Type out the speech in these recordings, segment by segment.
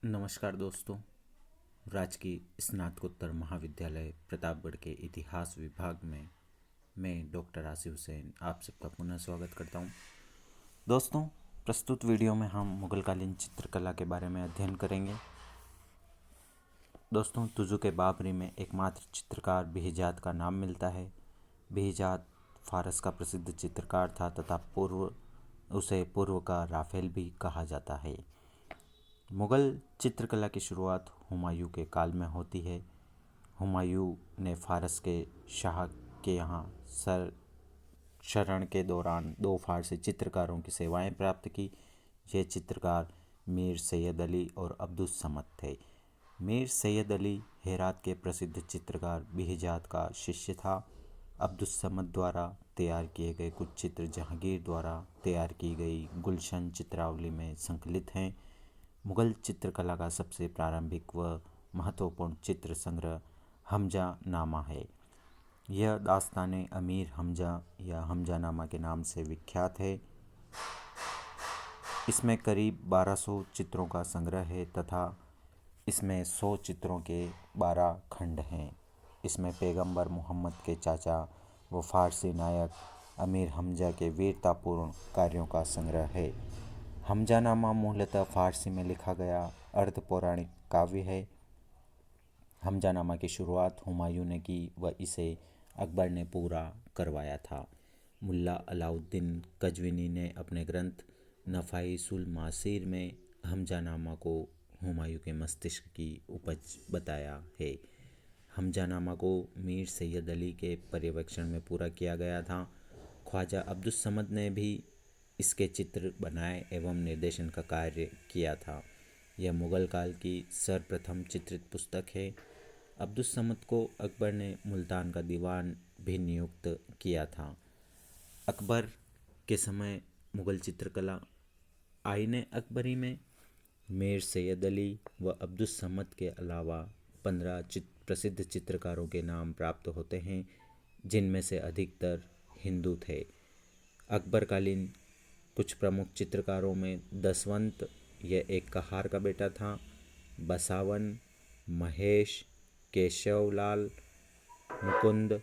नमस्कार दोस्तों। राजकीय स्नातकोत्तर महाविद्यालय प्रतापगढ़ के इतिहास विभाग में मैं डॉक्टर आसिफ हुसैन आप सबका पुनः स्वागत करता हूं। दोस्तों, प्रस्तुत वीडियो में हम मुगलकालीन चित्रकला के बारे में अध्ययन करेंगे। दोस्तों, तुजुक बाबरी में एकमात्र चित्रकार बेहजाद का नाम मिलता है। बेहजाद फारस का प्रसिद्ध चित्रकार था तथा पूर्व का राफेल भी कहा जाता है। मुग़ल चित्रकला की शुरुआत हुमायूं के काल में होती है। हुमायूं ने फारस के शाह के यहाँ शरण के दौरान दो फारसी चित्रकारों की सेवाएं प्राप्त की। ये चित्रकार मीर सैयद अली और अब्दुस समद थे। मीर सैयद अली हेरात के प्रसिद्ध चित्रकार बेहजाद का शिष्य था। अब्दुस समद द्वारा तैयार किए गए कुछ चित्र जहांगीर द्वारा तैयार की गई गुलशन चित्रावली में संकलित हैं। मुग़ल चित्रकला का सबसे प्रारंभिक व महत्वपूर्ण चित्र संग्रह हमजा नामा है। यह दास्तान अमीर हमजा या हमजा नामा के नाम से विख्यात है। इसमें करीब 1200 चित्रों का संग्रह है तथा इसमें 100 चित्रों के 12 खंड हैं। इसमें पैगंबर मोहम्मद के चाचा व फारसी नायक अमीर हमजा के वीरतापूर्ण कार्यों का संग्रह है। हमजानामा मूलतः फारसी में लिखा गया अर्ध पौराणिक काव्य है। हमजानामा की शुरुआत हुमायूं ने की व इसे अकबर ने पूरा करवाया था। मुल्ला अलाउद्दीन कजविनी ने अपने ग्रंथ नफ़ाइसुल मासीर में हमजानामा को हुमायूं के मस्तिष्क की उपज बताया है। हमजानामा को मीर सैयद अली के पर्यवेक्षण में पूरा किया गया था। ख्वाजा अब्दुस समद ने भी इसके चित्र बनाए एवं निर्देशन का कार्य किया था। यह मुग़ल काल की सर्वप्रथम चित्रित पुस्तक है। अब्दुस समद को अकबर ने मुल्तान का दीवान भी नियुक्त किया था। अकबर के समय मुग़ल चित्रकला आईने अकबरी में मीर सैयद अली व अब्दुस समद के अलावा 15 प्रसिद्ध चित्रकारों के नाम प्राप्त होते हैं, जिनमें से अधिकतर हिंदू थे। अकबरकालीन कुछ प्रमुख चित्रकारों में दसवंत, यह एक कहार का बेटा था, बसावन, महेश, केशवलाल, मुकुंद,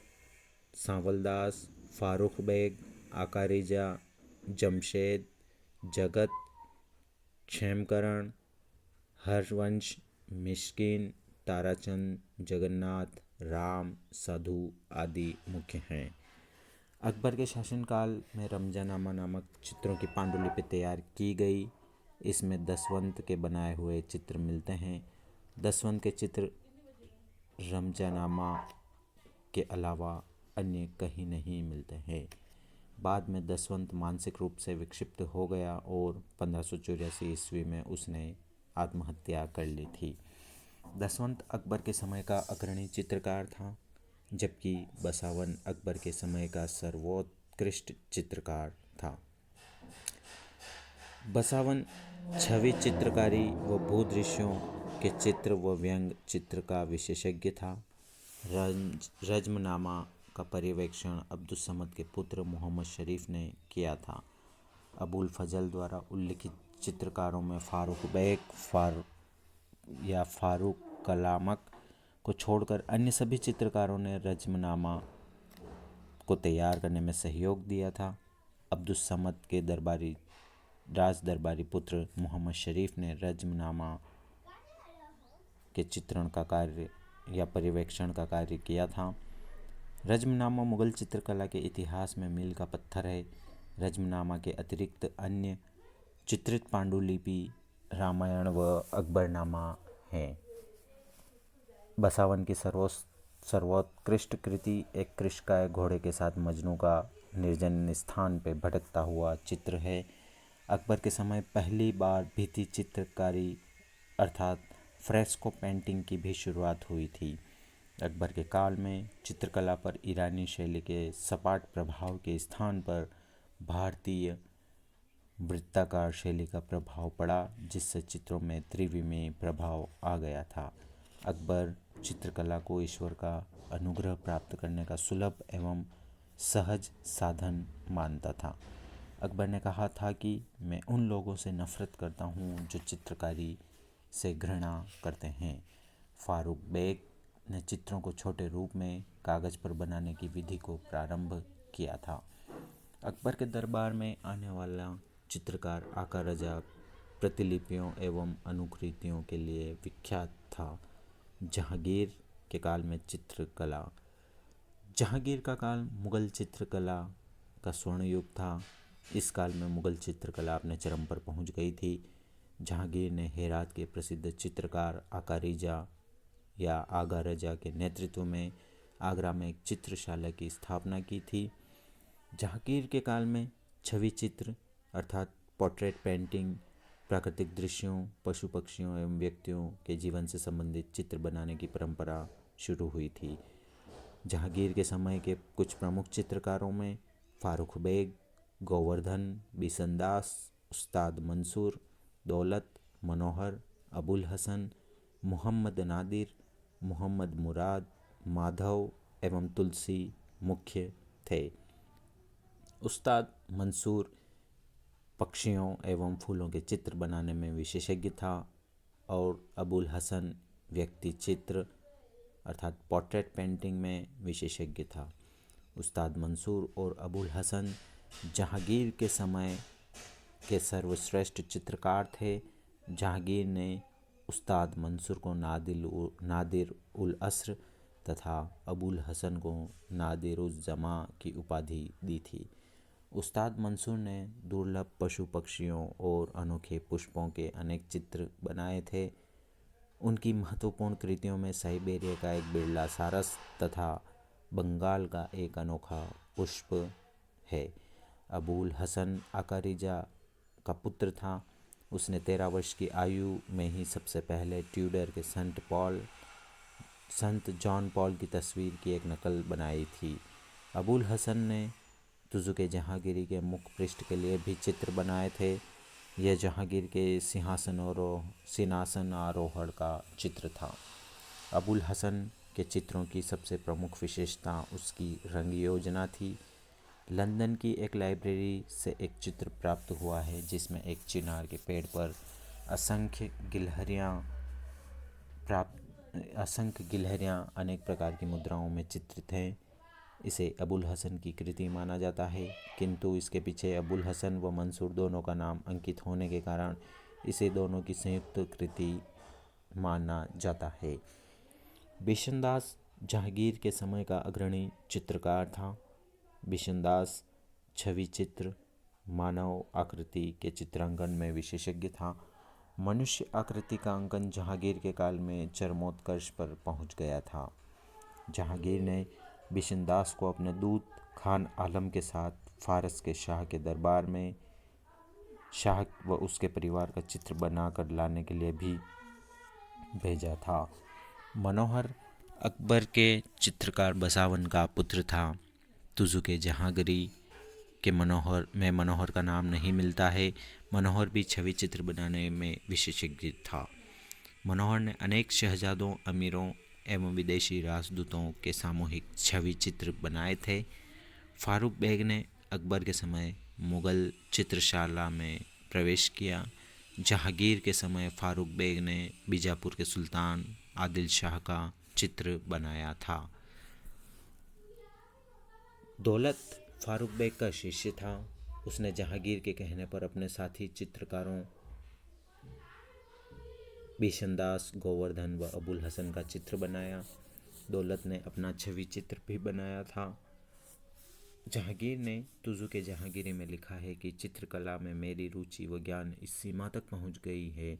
सांवलदास, फारूक बेग, आकारीजा, जमशेद, जगत, क्षेमकरण, हरवंश, मिस्किन, ताराचंद, जगन्नाथ, राम, साधु आदि मुख्य हैं। अकबर के शासनकाल में रमजानामा नामक चित्रों की पांडुलिपि तैयार की गई। इसमें दसवंत के बनाए हुए चित्र मिलते हैं। दसवंत के चित्र रमजानामा के अलावा अन्य कहीं नहीं मिलते हैं। बाद में दसवंत मानसिक रूप से विक्षिप्त हो गया और 1584 ईस्वी में उसने आत्महत्या कर ली थी। दसवंत अकबर के समय का अग्रणी चित्रकार था, जबकि बसावन अकबर के समय का सर्वोत्कृष्ट चित्रकार था। बसावन छवि चित्रकारी व भूदृश्यों के चित्र व व्यंग चित्र का विशेषज्ञ था। रज्मनामा का पर्यवेक्षण अब्दुस समद के पुत्र मोहम्मद शरीफ ने किया था। अबुल फजल द्वारा उल्लिखित चित्रकारों में फारूक बेग फारूक कलामक को छोड़कर अन्य सभी चित्रकारों ने रज्मनामा को तैयार करने में सहयोग दिया था। अब्दुस समद के राज दरबारी पुत्र मोहम्मद शरीफ ने रज्मनामा के चित्रण का कार्य या पर्यवेक्षण का कार्य किया था। रज्मनामा मुग़ल चित्रकला के इतिहास में मील का पत्थर है। रज्मनामा के अतिरिक्त अन्य चित्रित पांडुलिपि रामायण व अकबरनामा हैं। बसावन की सर्वोत्कृष्ट कृति एक कृषकाय घोड़े के साथ मजनू का निर्जन स्थान पर भटकता हुआ चित्र है। अकबर के समय पहली बार भित्ति चित्रकारी अर्थात फ्रेस्को पेंटिंग की भी शुरुआत हुई थी। अकबर के काल में चित्रकला पर ईरानी शैली के सपाट प्रभाव के स्थान पर भारतीय वृत्ताकार शैली का प्रभाव पड़ा, जिससे चित्रों में त्रिविमीय प्रभाव आ गया था। अकबर चित्रकला को ईश्वर का अनुग्रह प्राप्त करने का सुलभ एवं सहज साधन मानता था। अकबर ने कहा था कि मैं उन लोगों से नफरत करता हूँ जो चित्रकारी से घृणा करते हैं। फारूक बेग ने चित्रों को छोटे रूप में कागज़ पर बनाने की विधि को प्रारंभ किया था। अकबर के दरबार में आने वाला चित्रकार आका रजा प्रतिलिपियों एवं अनुकृतियों के लिए विख्यात था। जहांगीर के काल में चित्रकला। जहांगीर का काल मुग़ल चित्रकला का स्वर्ण युग था। इस काल में मुग़ल चित्रकला अपने चरम पर पहुंच गई थी। जहांगीर ने हेरात के प्रसिद्ध चित्रकार आका रिजा या आगा रजा के नेतृत्व में आगरा में एक चित्रशाला की स्थापना की थी। जहांगीर के काल में छवि चित्र अर्थात पोर्ट्रेट पेंटिंग, प्राकृतिक दृश्यों, पशु पक्षियों एवं व्यक्तियों के जीवन से संबंधित चित्र बनाने की परंपरा शुरू हुई थी। जहांगीर के समय के कुछ प्रमुख चित्रकारों में फारूक बेग, गोवर्धन, बिशनदास, उस्ताद मंसूर, दौलत, मनोहर, अबुल हसन, मोहम्मद नादिर, मोहम्मद मुराद, माधव एवं तुलसी मुख्य थे। उस्ताद मंसूर पक्षियों एवं फूलों के चित्र बनाने में विशेषज्ञ था और अबुल हसन व्यक्ति चित्र अर्थात पोर्ट्रेट पेंटिंग में विशेषज्ञ था। उस्ताद मंसूर और अबुल हसन जहांगीर के समय के सर्वश्रेष्ठ चित्रकार थे। जहांगीर ने उस्ताद मंसूर को नादिर उल अस्र तथा अबुल हसन को नादिर उज़ जमा की उपाधि दी थी। उस्ताद मंसूर ने दुर्लभ पशु पक्षियों और अनोखे पुष्पों के अनेक चित्र बनाए थे। उनकी महत्वपूर्ण कृतियों में साइबेरिया का एक बिरला सारस तथा बंगाल का एक अनोखा पुष्प है। अबुल हसन आका रिजा का पुत्र था। उसने 13 वर्ष की आयु में ही सबसे पहले ट्यूडर के संत जॉन पॉल की तस्वीर की एक नकल बनाई थी। अबुल हसन ने तुजुक जहांगीरी के मुख पृष्ठ के लिए भी चित्र बनाए थे। यह जहांगीर के सिंहासन आरोहण का चित्र था। अबुल हसन के चित्रों की सबसे प्रमुख विशेषता उसकी रंग योजना थी। लंदन की एक लाइब्रेरी से एक चित्र प्राप्त हुआ है जिसमें एक चिनार के पेड़ पर असंख्य गिलहरियाँ अनेक प्रकार की मुद्राओं में चित्रित हैं। इसे अबुल हसन की कृति माना जाता है, किंतु इसके पीछे अबुल हसन व मंसूर दोनों का नाम अंकित होने के कारण इसे दोनों की संयुक्त कृति माना जाता है। बिशनदास जहांगीर के समय का अग्रणी चित्रकार था। बिशनदास छवि चित्र, मानव आकृति के चित्रांकन में विशेषज्ञ था। मनुष्य आकृति का अंकन जहांगीर के काल में चरमोत्कर्ष पर पहुंच गया था। जहांगीर ने बिशनदास को अपने दूत खान आलम के साथ फारस के शाह के दरबार में शाह व उसके परिवार का चित्र बनाकर लाने के लिए भी भेजा था। मनोहर अकबर के चित्रकार बसावन का पुत्र था। तुजुक जहांगीरी के मनोहर का नाम नहीं मिलता है। मनोहर भी छवि चित्र बनाने में विशेषज्ञ था। मनोहर ने अनेक शहजादों, अमीरों एवं विदेशी राजदूतों के सामूहिक छवि चित्र बनाए थे। फारूक बेग ने अकबर के समय मुग़ल चित्रशाला में प्रवेश किया। जहांगीर के समय फारूक बेग ने बीजापुर के सुल्तान आदिल शाह का चित्र बनाया था। दौलत फारूक बेग का शिष्य था। उसने जहांगीर के कहने पर अपने साथी चित्रकारों बिशनदास, गोवर्धन व अबुल हसन का चित्र बनाया। दौलत ने अपना छवि चित्र भी बनाया था। जहांगीर ने तुजुक जहांगीरी में लिखा है कि चित्रकला में मेरी रुचि व ज्ञान इस सीमा तक पहुंच गई है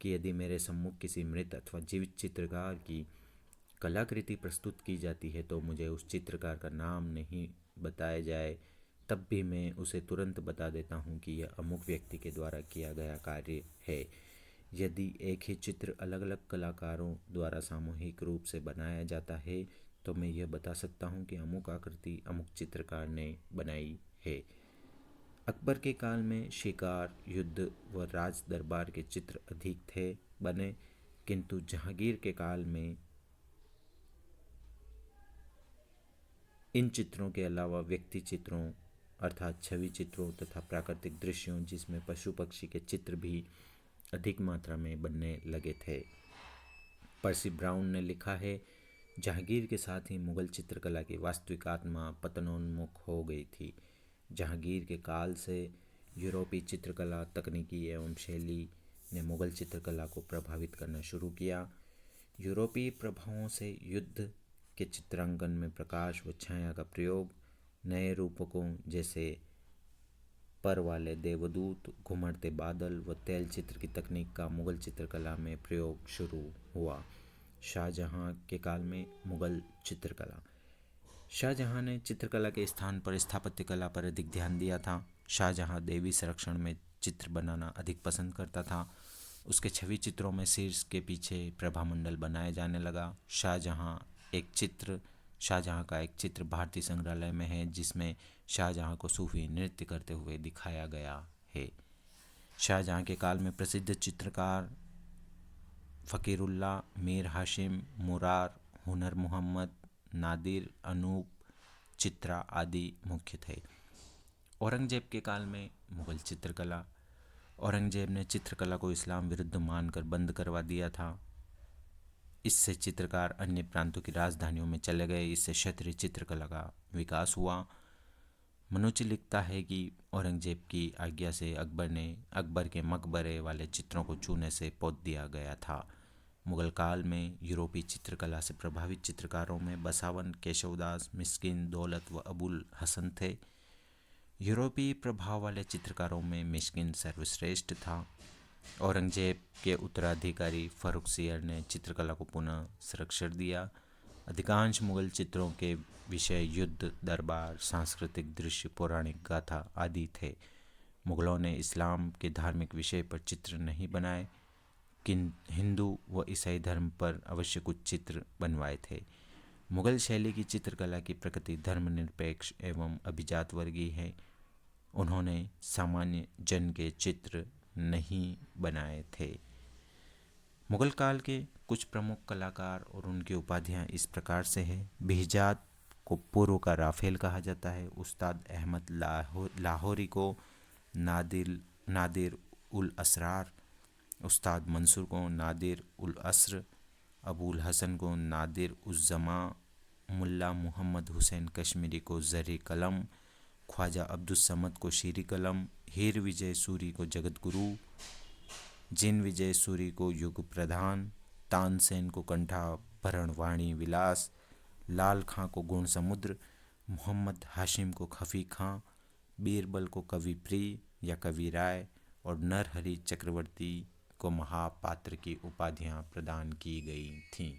कि यदि मेरे सम्मुख किसी मृत अथवा जीवित चित्रकार की कलाकृति प्रस्तुत की जाती है तो मुझे उस चित्रकार का नाम नहीं बताया जाए तब भी मैं उसे तुरंत बता देता हूँ कि यह अमुक व्यक्ति के द्वारा किया गया कार्य है। यदि एक ही चित्र अलग अलग कलाकारों द्वारा सामूहिक रूप से बनाया जाता है तो मैं यह बता सकता हूँ कि अमुक आकृति अमुक चित्रकार ने बनाई है। अकबर के काल में शिकार, युद्ध व राज दरबार के चित्र अधिक थे बने, किंतु जहांगीर के काल में इन चित्रों के अलावा व्यक्ति चित्रों अर्थात छवि चित्रों तथा प्राकृतिक दृश्यों जिसमें पशु पक्षी के चित्र भी अधिक मात्रा में बनने लगे थे। पर्सी ब्राउन ने लिखा है, जहांगीर के साथ ही मुगल चित्रकला की वास्तविक आत्मा पतनोन्मुख हो गई थी। जहांगीर के काल से यूरोपीय चित्रकला तकनीकी एवं शैली ने मुगल चित्रकला को प्रभावित करना शुरू किया। यूरोपीय प्रभावों से युद्ध के चित्रांकन में प्रकाश व छाया का प्रयोग, नए रूपकों जैसे पर वाले देवदूत, घुमड़ते बादल व तेल चित्र की तकनीक का मुगल चित्रकला में प्रयोग शुरू हुआ। शाहजहां के काल में मुगल चित्रकला। शाहजहां ने चित्रकला के स्थान पर स्थापत्य कला पर अधिक ध्यान दिया था। शाहजहां देवी संरक्षण में चित्र बनाना अधिक पसंद करता था। उसके छवि चित्रों में शीर्ष के पीछे प्रभामंडल बनाया जाने लगा। शाहजहां का एक चित्र भारतीय संग्रहालय में है, जिसमें शाहजहां को सूफी नृत्य करते हुए दिखाया गया है। शाहजहां के काल में प्रसिद्ध चित्रकार फ़कीरुल्लाह, मीर हाशिम, मुरार, हुनर मोहम्मद, नादिर, अनूप, चित्रा आदि मुख्य थे। औरंगजेब के काल में मुगल चित्रकला। औरंगजेब ने चित्रकला को इस्लाम विरुद्ध मानकर बंद करवा दिया था। इससे चित्रकार अन्य प्रांतों की राजधानियों में चले गए। इससे क्षेत्रीय चित्रकला का विकास हुआ। मनुची लिखता है कि औरंगजेब की आज्ञा से अकबर के मकबरे वाले चित्रों को चूने से पोत दिया गया था। मुगल काल में यूरोपीय चित्रकला से प्रभावित चित्रकारों में बसावन, केशवदास, मिस्किन, दौलत व अबुल हसन थे। यूरोपीय प्रभाव वाले चित्रकारों में मिस्किन सर्वश्रेष्ठ था। औरंगजेब के उत्तराधिकारी फर्रुखसियर ने चित्रकला को पुनः संरक्षण दिया। अधिकांश मुगल चित्रों के विषय युद्ध, दरबार, सांस्कृतिक दृश्य, पौराणिक गाथा आदि थे। मुगलों ने इस्लाम के धार्मिक विषय पर चित्र नहीं बनाए, किंतु हिंदू व ईसाई धर्म पर अवश्य कुछ चित्र बनवाए थे। मुगल शैली की चित्रकला की प्रकृति धर्मनिरपेक्ष एवं अभिजात वर्गीय है। उन्होंने सामान्य जन के चित्र नहीं बनाए थे। मुगल काल के कुछ प्रमुख कलाकार और उनकी उपाधियां इस प्रकार से हैं। बेहजाद को पूर्व का राफेल कहा जाता है। उस्ताद अहमद लाहौरी को नादिर उल असरार, उस्ताद मंसूर को नादिर उल असर, अबुल हसन को नादिर उज़ ज़मा, मुल्ला मोहम्मद हुसैन कश्मीरी को ज़र कलम, ख्वाजा अब्दुस समद को शीरी कलम, हीर विजय सूरी को जगत गुरु, जिन विजय सूरी को युग प्रधान, तानसेन को कंठाभरण वाणी विलास, लाल खां को गुण समुद्र, मोहम्मद हाशिम को खफी खां, बीरबल को कवि प्रिय या कवि राय और नरहरि चक्रवर्ती को महापात्र की उपाधियां प्रदान की गई थीं।